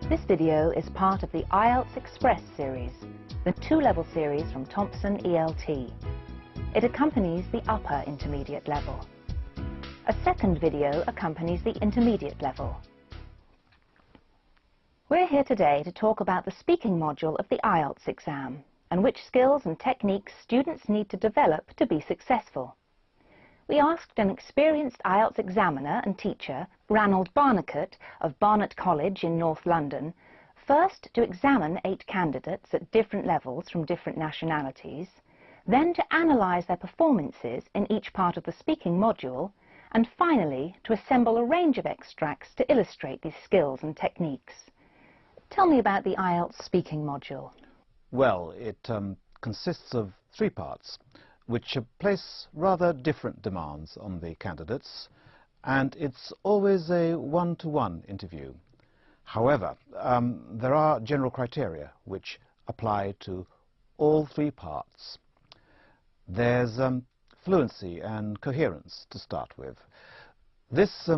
This video is part of the IELTS Express series, the two-level series from Thompson ELT. It accompanies the upper intermediate level. A second video accompanies the intermediate level. We're here today to talk about the speaking module of the IELTS exam and which skills and techniques students need to develop to be successful. We asked an experienced IELTS examiner and teacher, Ranald Barnicott of Barnet College in North London, first to examine 8 candidates at different levels from different nationalities, then to analyse their performances in each part of the speaking module, and finally to assemble a range of extracts to illustrate these skills and techniques. Tell me about the IELTS speaking module. Well, it consists of 3 parts, which place rather different demands on the candidates, and it's always a one-to-one interview. However, there are general criteria which apply to all 3 parts. There's fluency and coherence to start with. This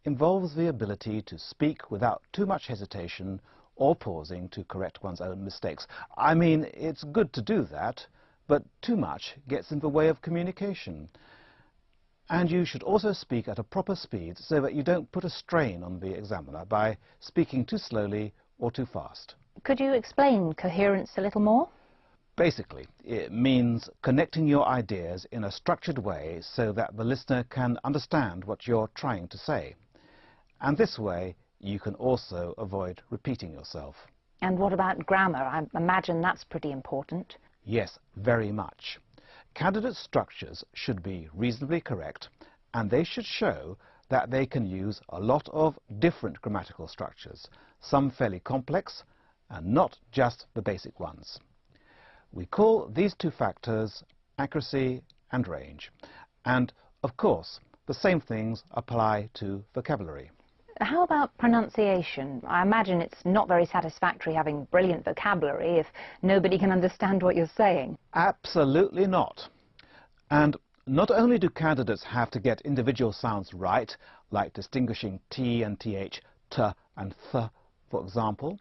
involves the ability to speak without too much hesitation or pausing to correct one's own mistakes. I mean, it's good to do that, but too much gets in the way of communication. And you should also speak at a proper speed so that you don't put a strain on the examiner by speaking too slowly or too fast. Could you explain coherence a little more? Basically, it means connecting your ideas in a structured way so that the listener can understand what you're trying to say. And this way, you can also avoid repeating yourself. And what about grammar? I imagine that's pretty important. Yes, very much. Candidate structures should be reasonably correct, and they should show that they can use a lot of different grammatical structures, some fairly complex, and not just the basic ones. We call these 2 factors accuracy and range. And, of course, the same things apply to vocabulary. How about pronunciation? I imagine it's not very satisfactory having brilliant vocabulary if nobody can understand what you're saying. Absolutely not. And not only do candidates have to get individual sounds right, like distinguishing T and TH, T and Th, for example,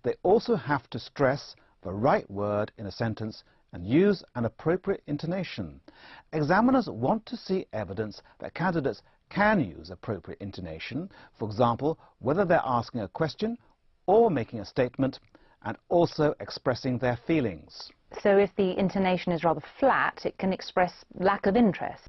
they also have to stress the right word in a sentence and use an appropriate intonation. Examiners want to see evidence that candidates can use appropriate intonation, for example, whether they're asking a question or making a statement, and also expressing their feelings. So if the intonation is rather flat, it can express lack of interest.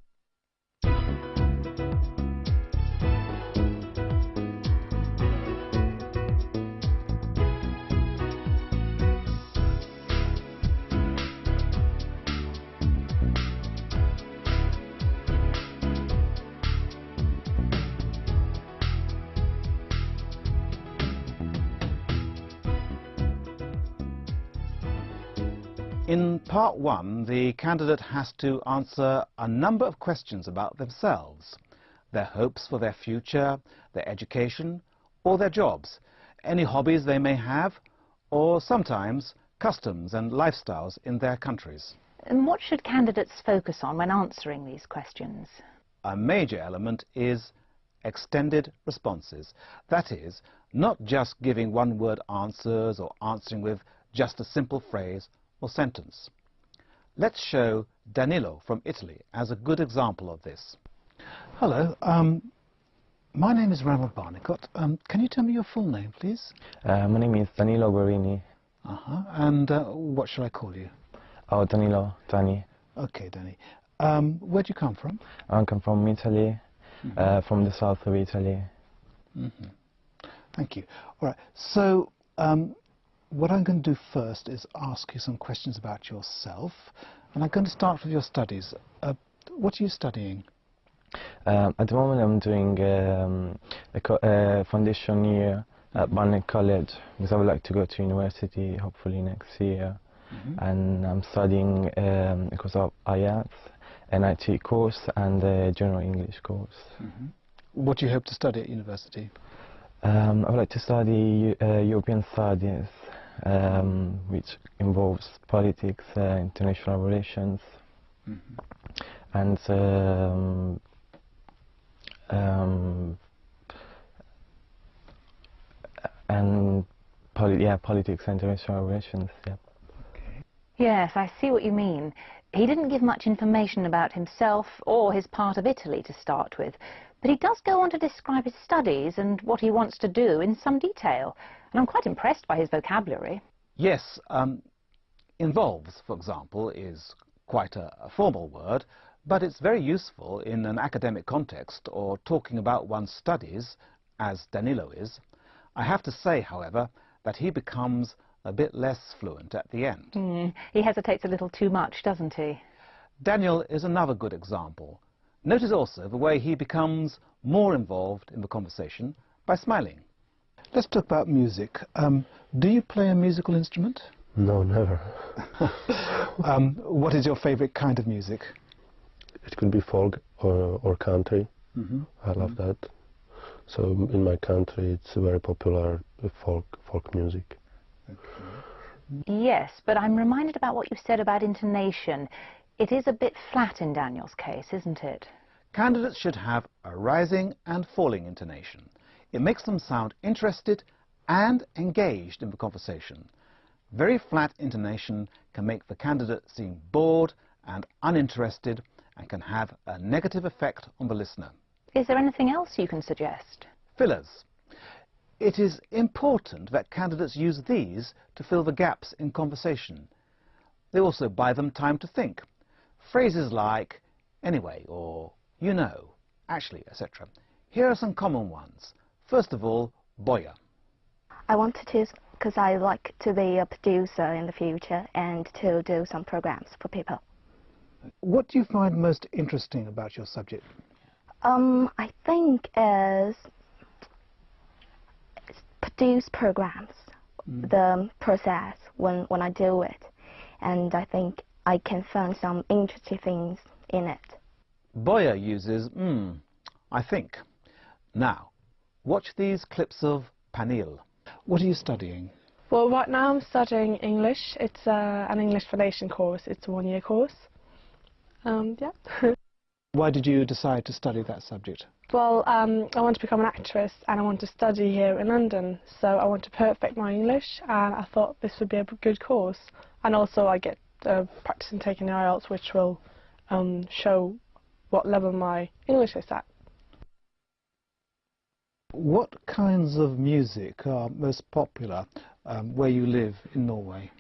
In part 1, the candidate has to answer a number of questions about themselves, their hopes for their future, their education, or their jobs, any hobbies they may have, or sometimes customs and lifestyles in their countries. And what should candidates focus on when answering these questions? A major element is extended responses. That is, not just giving one-word answers or answering with just a simple phrase or sentence. Let's show Danilo from Italy as a good example of this. Hello, my name is Ranald Barnicott. Can you tell me your full name, please? My name is Danilo Guerini. And what should I call you? Oh, Danilo, Danny. Okay, Danny. Where do you come from? I come from Italy, from the south of Italy. Thank you. All right, so what I'm going to do first is ask you some questions about yourself, and I'm going to start with your studies. What are you studying? At the moment I'm doing a foundation year at Barnet College, because I would like to go to university hopefully next year. And I'm studying a course of IELTS, an IT course and a general English course. What do you hope to study at university? I would like to study European studies, which involves politics, international relations, and politics and international relations. Yeah. Yes, I see what you mean. He didn't give much information about himself or his part of Italy to start with, but he does go on to describe his studies and what he wants to do in some detail, and I'm quite impressed by his vocabulary. Yes, involves, for example, is quite a formal word, but it's very useful in an academic context or talking about one's studies, as Danilo is. I have to say, however, that he becomes a bit less fluent at the end. He hesitates a little too much, doesn't he? Daniel is another good example. Notice also the way he becomes more involved in the conversation by smiling. Let's talk about music. Do you play a musical instrument? No, never. What is your favorite kind of music? It could be folk or country. I love that. So in my country it's very popular folk music. Yes, but I'm reminded about what you said about intonation. It is a bit flat in Daniel's case, isn't it? Candidates should have a rising and falling intonation. It makes them sound interested and engaged in the conversation. Very flat intonation can make the candidate seem bored and uninterested and can have a negative effect on the listener. Is there anything else you can suggest? Fillers. It is important that candidates use these to fill the gaps in conversation. They also buy them time to think. Phrases like anyway or you know, actually, etc. Here are some common ones. First of all, boya. I want to choose because I like to be a producer in the future and to do some programs for people. What do you find most interesting about your subject? I think is produce programs, the process when I do it, and I think I can find some interesting things in it. Boya uses I think. Now, watch these clips of Panil. What are you studying? Well, right now I'm studying English. It's an English foundation course. It's a one-year course. Yeah. Why did you decide to study that subject? Well, I want to become an actress and I want to study here in London. So I want to perfect my English and I thought this would be a good course. And also I get practicing taking the IELTS, which will show what level my English is at. What kinds of music are most popular where you live in Norway?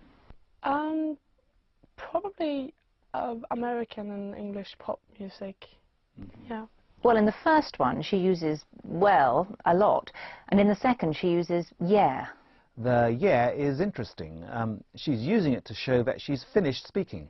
Probably American and English pop music. Yeah. Well, in the first one, she uses well a lot, and in the second, she uses yeah. The yeah is interesting. She's using it to show that she's finished speaking.